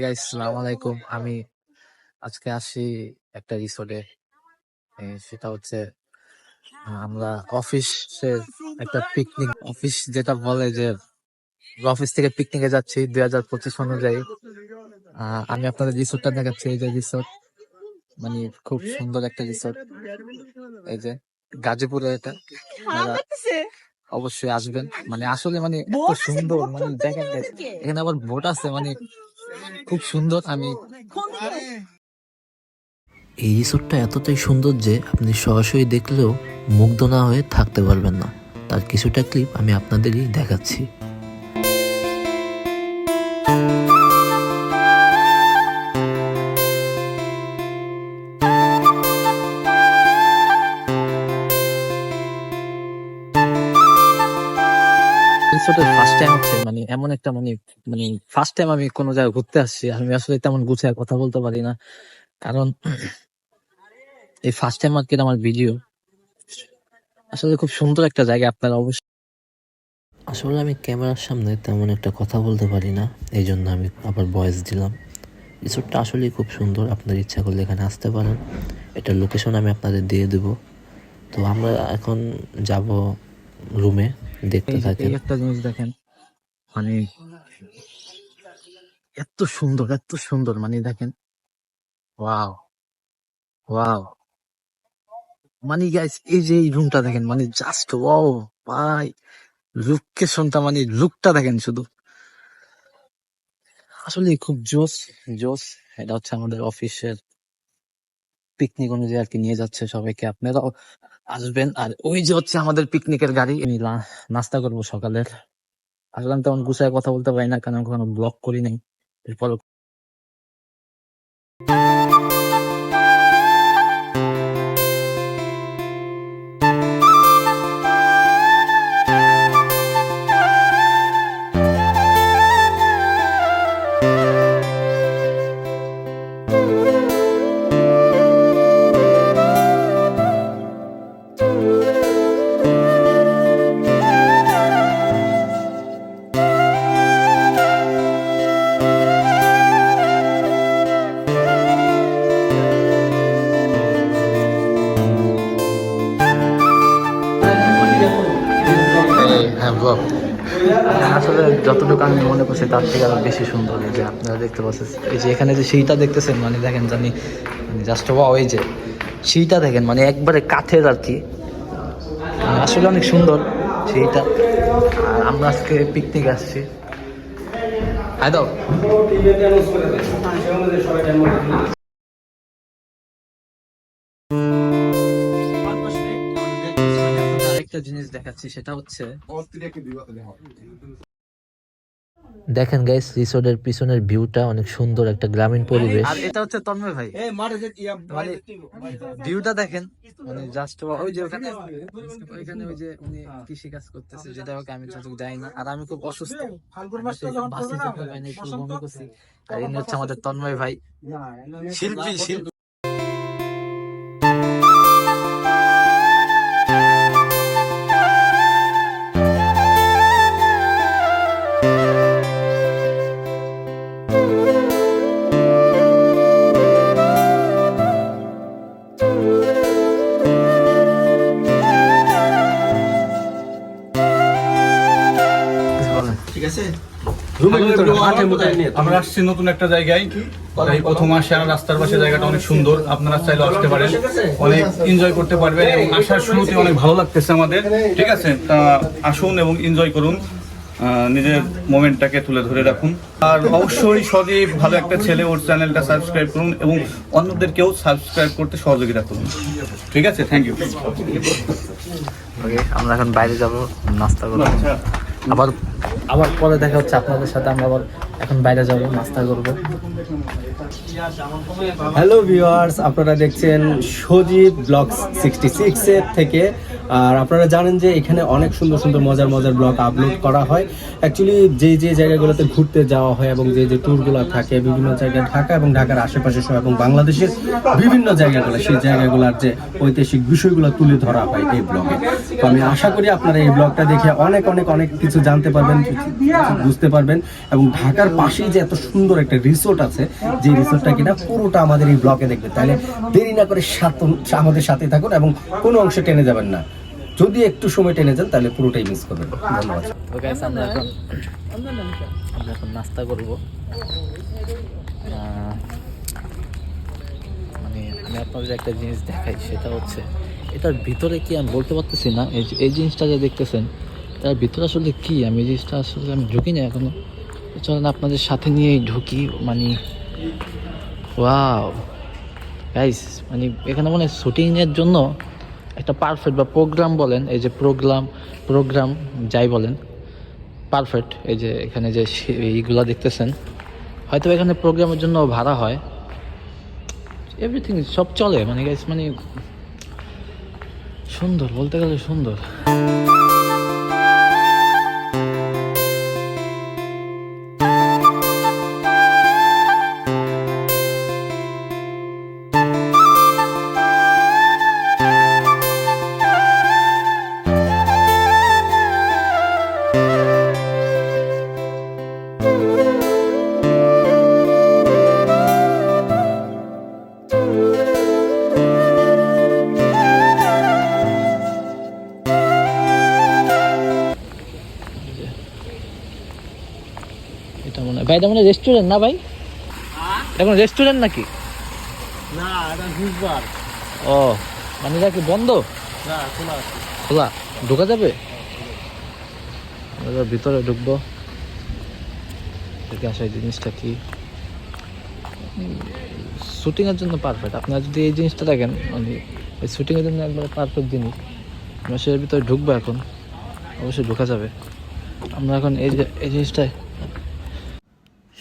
Guys আসসালামু আলাইকুম। আমি আজকে আসি একটা রিসোর্টে। সেটা হচ্ছে আমরা অফিসের একটা পিকনিক, অফিস যেটা বলে যে অফিস থেকে পিকনিকে যাচ্ছি 2025 অনুযায়ী। আমি আপনাদের রিসোর্টটা দেখাচ্ছি। এই যে রিসোর্ট, মানে খুব সুন্দর একটা রিসোর্ট। এই যে গাজীপুরে এটা, আপনারা অবশ্যই আসবেন। মানে আসলে মানে এত সুন্দর, মানে দেখেন guys, এখানে আবার বোট আছে, মানে খুব সুন্দর। আমি এই রিসোর্টটা এতটাই সুন্দর যে আপনি সরাসরি দেখলেও মুগ্ধ না হয়ে থাকতে পারবেন না। তার কিছুটা ক্লিপ আমি আপনাদেরই দেখাচ্ছি। রিসোর্টের ফার্স্ট টাইম হচ্ছে, মানে এমন একটা মানে মানে ফার্স্ট টাইম আমি কোনো জায়গায় ঘুরতে আসছি। আমি আসলে তেমন গুছিয়ে কথা বলতে পারি না, কারণ এই ফার্স্ট টাইম আর কি আমার ভিডিও। আসলে খুব সুন্দর একটা জায়গা, আপনারা অবশ্যই। আসলে আমি ক্যামেরার সামনে তেমন একটা কথা বলতে পারি না, এই জন্য আমি আবার ভয়েস দিলাম। রিসোর্টটা আসলেই খুব সুন্দর, আপনার ইচ্ছা করলে এখানে আসতে পারেন। এটার লোকেশন আমি আপনাদের দিয়ে দেব। তো আমরা এখন যাব রুমে, দেখতে থাকেন। এই একটা জিনিস দেখেন, মানে এত সুন্দর, এত সুন্দর, মানে দেখেন, ওয়াও ওয়াও। মানে গাইস এই যে এই রুমটা দেখেন, মানে জাস্ট ওয়াও ভাই। লোকেশনটা, মানে লুকটা দেখেন শুধু, আসলে খুব জোস জোস। এটা হচ্ছে আমাদের অফিসের পিকনিক অনুযায়ী আর কি নিয়ে যাচ্ছে সবাইকে। আপনারাও আসবেন। আর ওই যে হচ্ছে আমাদের পিকনিকের গাড়ি। আমি নাস্তা করবো সকালের। আসলে আমি তেমন গুছায় কথা বলতে পারি না, কারণ আমি কখনো ব্লগ করি নাই। এরপর হ্যাঁ ব্লগ, আসলে যতটুকু আমি মনে করছি তার থেকে আরো বেশি সুন্দর। এই যে আপনারা দেখতে পাচ্ছেন, এই যে এখানে যে সিঁড়িটা দেখতেছেন, মানে দেখেন জানি জাস্ট ওয়াও। এই যে সিঁড়িটা দেখেন, মানে একবারে কাঠের আর কি, আসলে অনেক সুন্দর সিঁড়িটা। আর আমরা আজকে পিকনিক আসছি। হাই দাও। আরেকটা জিনিস দেখাচ্ছি, সেটা হচ্ছে দেখেন গাইস, রিসোর্টের পিছনের ভিউটা অনেক সুন্দর, একটা গ্রামীণ পরিবেশ। আর এটা হচ্ছে তন্ময় ভাই, মানে ভিউটা দেখেন, মানে জাস্ট ওই যে ওখানে ওইখানে ওই যে উনি কৃষি কাজ করতেছে, যেটা হোক আমি যতটুকু যাই না। আর আমি খুব অসুস্থ, বমি করছি। আর ইনি হচ্ছে আমাদের তন্ময় ভাই, শিল্পী শিল্পী। ঠিক আছে। আমরা আসছি নতুন একটা জায়গায়, এই প্রথম আসে। আর রাস্তার পাশে জায়গাটা অনেক সুন্দর, আপনারা চাইলে আসতে পারেন, অনেক এনজয় করতে পারবেন। এবং আসার শুরুতে অনেক ভালো লাগতেছে আমাদের, ঠিক আছে। তা আসুন এবং এনজয় করুন, নিজের মোমেন্টটাকে তুলে ধরে রাখুন। আর অবশ্যই সজীব ভালো একটা ছেলে, ওর চ্যানেলটা সাবস্ক্রাইব করুন এবং অন্যদেরকেও সাবস্ক্রাইব করতে সহযোগিতা করুন, ঠিক আছে। Thank you. আমরা এখন বাইরে যাব, নাস্তা করবো। আবার আবার পরে দেখা হচ্ছে আপনাদের সাথে। আমরা আবার এখন বাইরে যাব, নাস্তা করবো। হ্যালো ভিউয়ার্স, আপনারা দেখছেন সজীব ব্লগস 66 এর থেকে আর আপনারা জানেন যে এখানে অনেক সুন্দর সুন্দর মজার মজার ব্লগ আপলোড করা হয়। অ্যাকচুয়ালি যে জায়গাগুলোতে ঘুরতে যাওয়া হয় এবং যে ট্যুরগুলো থাকে বিভিন্ন জায়গায়, ঢাকা এবং ঢাকার আশেপাশে সহ এবং বাংলাদেশের বিভিন্ন জায়গাগুলো, সেই জায়গাগুলোর যে ঐতিহাসিক বিষয়গুলো তুলে ধরা হয় এই ব্লগে। তো আমি আশা করি আপনারা এই ব্লগটা দেখে অনেক অনেক অনেক কিছু জানতে পারবেন, বুঝতে পারবেন। এবং ঢাকার পাশেই যে এত সুন্দর একটা রিসোর্ট আছে, যে রিসোর্টটা কিনা পুরোটা আমাদের এই ব্লগে দেখবেন। তাহলে দেরি না করে আমাদের সাথে থাকুন এবং কোনো অংশ টেনে যাবেন না। যদি একটু সময় টেনে যান তাহলে পুরোটাই মিস করবেন। ধন্যবাদ। তো গাইস আমরা এখন নাস্তা করব। মানে আমি আপনাদের একটা জিনিস দেখাই, সেটা হচ্ছে এটার ভিতরে কি আমি বলতে পারতেছি না। এই জিনিসটা যে দেখতেছেন, এটার ভিতরে আসলে কি, আমি এই জিনিসটা আসলে আমি ঢুকি না এখনো। চলেন আপনাদের সাথে নিয়েই ঢুকি। মানে ওয়াও গাইস, মানে এখানে মানে শুটিংয়ের জন্য একটা পারফেক্ট, বা প্রোগ্রাম বলেন, এই যে প্রোগ্রাম যাই বলেন, পারফেক্ট। এই যে এখানে যে এইগুলো দেখতেছেন, হয়তো এখানে প্রোগ্রামের জন্য ভাড়া হয়, এভরিথিং সব চলে। মানে গাইস মানে সুন্দর, বলতে গেলে সুন্দর। এটা মনে হয় ভাই, এটা মানে রেস্টুরেন্ট না ভাই? এখন রেস্টুরেন্ট নাকি? না, এটা জুস বার। ও মানে এটা কি বন্ধ? না, খোলা আছে। খোলা, ঢোকা যাবে? আমরা ভিতরে ঢুকবো, দেখে আসা এই জিনিসটা কি। শুটিংয়ের জন্য পারফেক্ট। আপনারা যদি এই জিনিসটা দেখেন, মানে এই শুটিংয়ের জন্য একবারে পারফেক্ট জিনিস। আমরা সেটার ভিতরে ঢুকবো এখন, অবশ্যই ঢোকা যাবে। আমরা এখন এই জিনিসটায়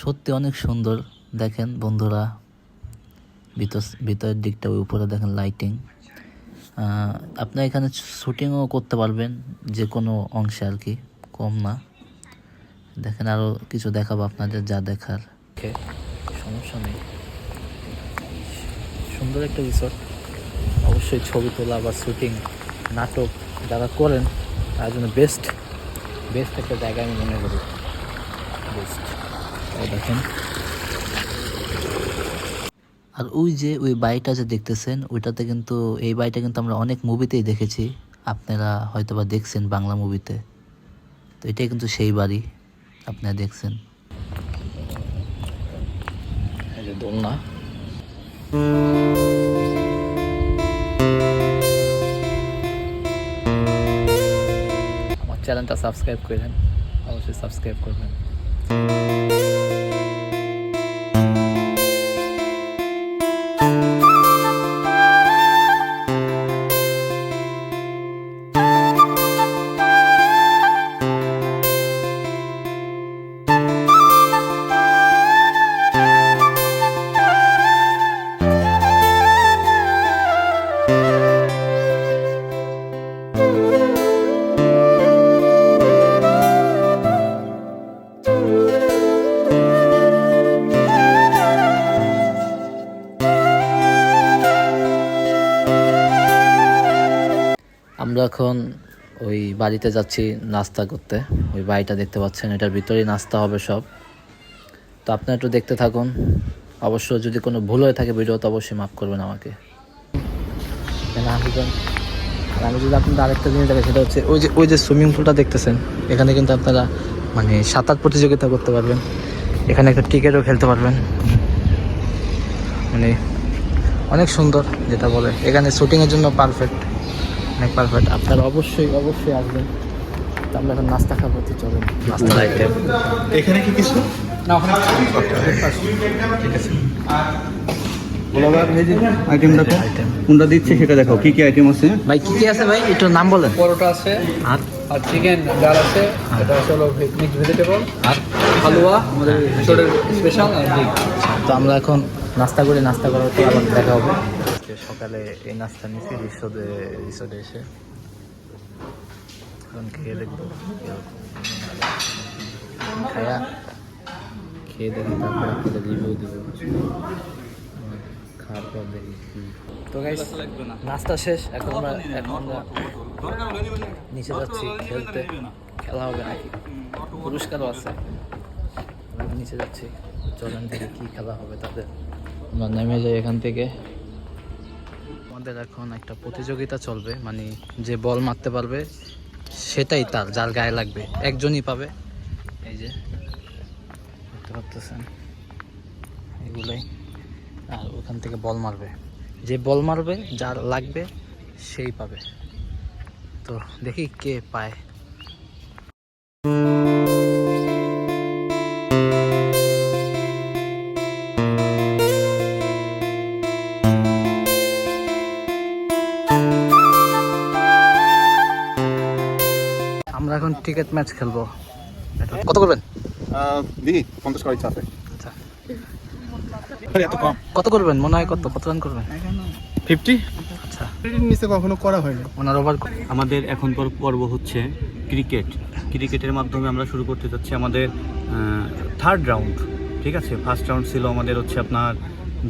সত্যি অনেক সুন্দর। দেখেন বন্ধুরা, ভিতরের দিকটা, ওই উপরে দেখেন লাইটিং। আপনার এখানে শুটিংও করতে পারবেন যে কোনো অংশে আর কি, কম না। দেখেন আরও কিছু দেখাবো আপনাদের, যা দেখার। সমস্যা নেই, সুন্দর একটা রিসোর্ট। অবশ্যই ছবি তোলা বা শুটিং, নাটক যারা করেন তার জন্য বেস্ট একটা জায়গা আমি মনে করি। বেস্ট দেখেন। আর ওই বাড়িটা যে দেখতেছেন, ওইটাতে কিন্তু, এই বাড়িটা কিন্তু আমরা অনেক মুভিতেই দেখেছি, আপনারা হয়তো বা দেখছেন বাংলা মুভিতে। তো এটাই কিন্তু সেই বাড়ি আপনারা দেখছেন। এই যে দোলনা, আমার চ্যানেলটা সাবস্ক্রাইব করেন, অবশ্যই সাবস্ক্রাইব করবেন। আমরা এখন ওই বাড়িতে যাচ্ছি নাস্তা করতে। ওই বাড়িটা দেখতে পাচ্ছেন, এটার ভিতরেই নাস্তা হবে সব। তো আপনারা একটু দেখতে থাকুন। অবশ্য যদি কোনো ভুল হয়ে থাকে ভিডিওতে, অবশ্যই মাফ করবেন আমাকে। আসবেন। আর আমি যদি আপনাদের আরেকটা জিনিস দেখে, সেটা হচ্ছে ওই যে সুইমিং পুলটা দেখতেছেন, এখানে কিন্তু আপনারা মানে সাঁতার প্রতিযোগিতা করতে পারবেন। এখানে একটা টিকিটও খেলতে পারবেন। মানে অনেক সুন্দর, যেটা বলে এখানে শুটিংয়ের জন্য পারফেক্ট, অনেক পারফেক্ট। আপনারা অবশ্যই আসবেন। তো আমরা এখন নাস্তা খাবো, তো চলেন নাস্তার আইটেম। এখানে কি কিছু না, ওখানে ঠিক আছে। আইটেমটা কোনটা দিচ্ছে সেটা দেখো, কি আইটেম আছে ভাই? কি আছে ভাই, একটু নাম বলেন। পরোটা আছে, আর চিকেন ডাল আছে, এটা হলো মিক্সড ভেজিটেবল, আর হালুয়া আমাদের রিসোর্টের স্পেশাল। আর তো আমরা এখন নাস্তা করার পর আবার দেখা হবে। সকালে এই নাস্তা নিচ্ছি রিসোর্টে এসে। এখন খেয়ে দেখবো খায়া খেয়ে দেখি তারপর আপনাদের রিভিউ দেবো খাওয়ার পর দেখি কি। তো গাইস নাস্তা শেষ, এখন আমরা নিচে যাচ্ছি খেলতে, খেলা হবে নাকি পুরস্কারও আছে, আমরা নিচে যাচ্ছি, চলেন থেকে কি খেলা হবে তাদের। আমরা নেমে যাই এখান থেকে। আমাদের এখন একটা প্রতিযোগিতা চলবে, মানে যে বল মারতে পারবে সেটাই তার, যার গায়ে লাগবে একজনই পাবে। এই যে দেখতে পাচ্ছেন এগুলোই, আর ওখান থেকে বল মারবে, যে বল মারবে যার লাগবে সেই পাবে। তো দেখি কে পায়। আমরা এখন ক্রিকেট ম্যাচ খেলবো, কত করবেন? দেখি 50 করার ইচ্ছা আছে। আচ্ছা এত কম কত করবেন মনে হয়, কত রান করবেন? 50। আচ্ছা নিচে কখনো করা হয়নি। ওনার ওভার আমাদের এখন পর্ব হচ্ছে ক্রিকেটের মাধ্যমে আমরা শুরু করতে যাচ্ছি আমাদের থার্ড রাউন্ড। ঠিক আছে, ফার্স্ট রাউন্ড ছিল আমাদের হচ্ছে আপনার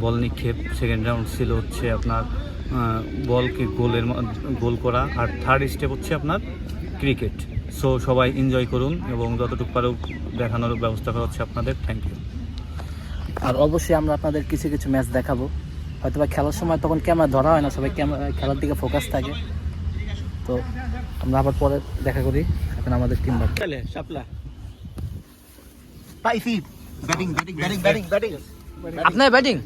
বল নিক্ষেপ, সেকেন্ড রাউন্ড ছিল হচ্ছে আপনার বলকে গোল করা, আর থার্ড স্টেপ হচ্ছে আপনার ক্রিকেট। সো সবাই এনজয় করুন এবং যতটুকু পারো দেখানোর ব্যবস্থা করা হচ্ছে আপনাদের। Thank you. আর অবশ্যই আমরা আপনাদের কিছু কিছু ম্যাচ দেখাবো, হয়তো বা খেলার সময় তখন ক্যামেরা ধরা হয় না, সবাই খেলার দিকে ফোকাস থাকে। তো আমরা আবার পরে দেখা করি। এখন আমাদের টিম বাকি আপনার ব্যাটিং।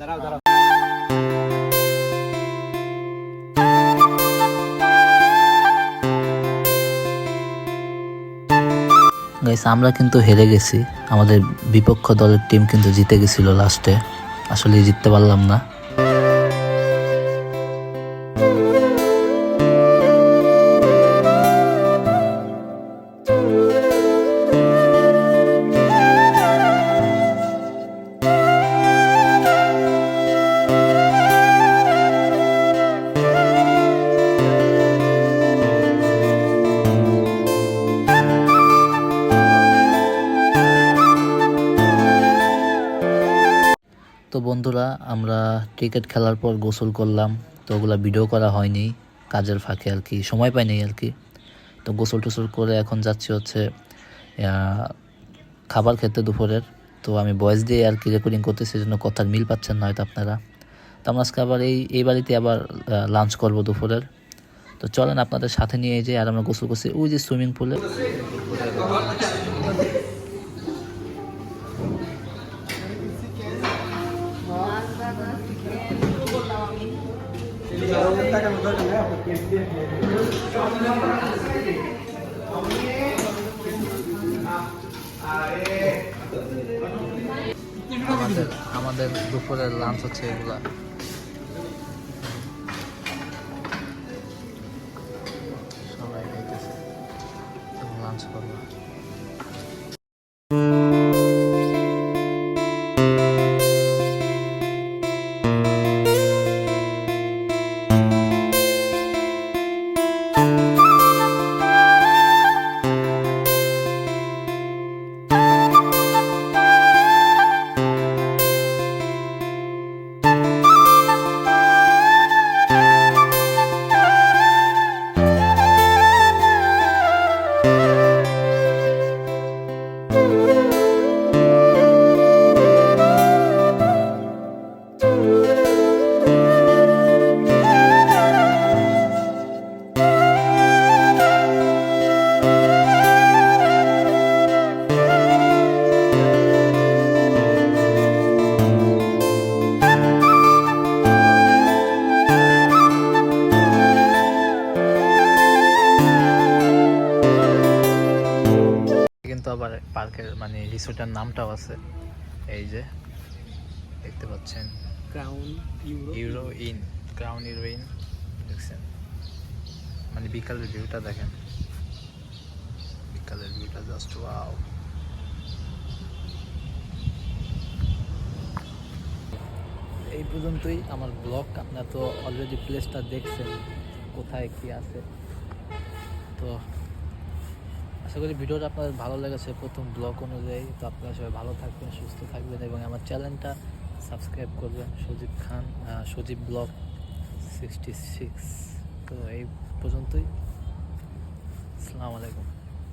গাইস আমরা কিন্তু হেরে গেছি, আমাদের বিপক্ষ দলের টিম কিন্তু জিতে গেছিল লাস্টে, আসলে জিততে পারলাম না। তো বন্ধুরা আমরা ক্রিকেট খেলার পর গোসল করলাম, তো ওগুলো ভিডিও করা হয়নি কাজের ফাঁকে আর কি, সময় পাইনি আর কি। তো গোসল টোসল করে এখন যাচ্ছি হচ্ছে খাবার খেতে দুপুরের। তো আমি ভয়েস দিয়ে আর কি রেকর্ডিং করতেছি, সেজন্য কথার মিল পাচ্ছেন না হয়তো আপনারা। তো আমরা আজকে আবার এই বাড়িতে আবার লাঞ্চ করবো দুপুরের। তো চলেন আপনাদের সাথে নিয়ে যাই। আর আমরা গোসল করছি ওই যে সুইমিং পুলে। আমাদের দুপুরের লাঞ্চ হচ্ছে এগুলা। সবাই খাইতেছে, লাঞ্চ করবো। কিন্তু আবার পার্কের মানে রিসোর্টের নামটাও আছে, এই যে দেখতে পাচ্ছেন ক্রাউন ইউরো ইন দেখছেন। মানে বিকালের ভিউটা দেখেন, বিকালের ভিউটা জাস্ট ওয়াও। এই পর্যন্তই আমার ব্লগ। আপনারা তো অলরেডি প্লেসটা দেখছেন কোথায় কি আছে। তো আশা করি ভিডিওটা আপনাদের ভালো লেগেছে প্রথম ব্লগ অনুযায়ী। তো আপনারা সবাই ভালো থাকবেন, সুস্থ থাকবেন এবং আমার চ্যানেলটা সাবস্ক্রাইব করবেন, সজীব খান, সজীব ব্লগ 66। তো এই পর্যন্তই, আসসালামু আলাইকুম।